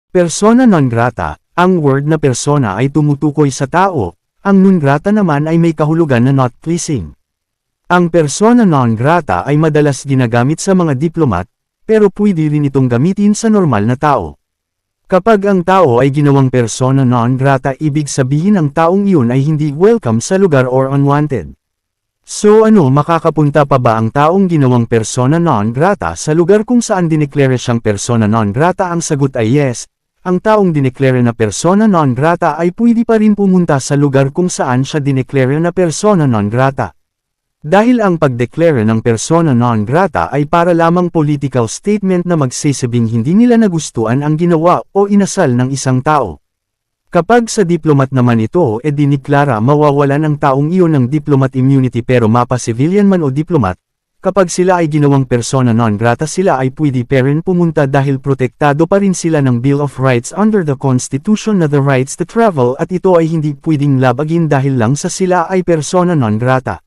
Persona non grata, ang word na persona ay tumutukoy sa tao, ang non grata naman ay may kahulugan na not pleasing. Ang persona non grata ay madalas ginagamit sa mga diplomat, pero pwede rin itong gamitin sa normal na tao. Kapag ang tao ay ginawang persona non grata, ibig sabihin ang taong iyon ay hindi welcome sa lugar or unwanted. So makakapunta pa ba ang taong ginawang persona non grata sa lugar kung saan dineklara siyang persona non grata? Ang sagot ay yes. Ang taong dineklara na persona non grata ay pwede pa rin pumunta sa lugar kung saan siya dineklara na persona non grata. Dahil ang pagdeklara ng persona non grata ay para lamang political statement na magsasabing hindi nila nagustuhan ang ginawa o inasal ng isang tao. Kapag sa diplomat naman ito diniklara, mawawalan ang taong iyon ng diplomat immunity, pero mapa civilian man o diplomat, kapag sila ay ginawang persona non grata, sila ay pwede pa rin pumunta dahil protektado pa rin sila ng Bill of Rights under the Constitution na the rights to travel, at ito ay hindi pwedeng labagin dahil lang sa sila ay persona non grata.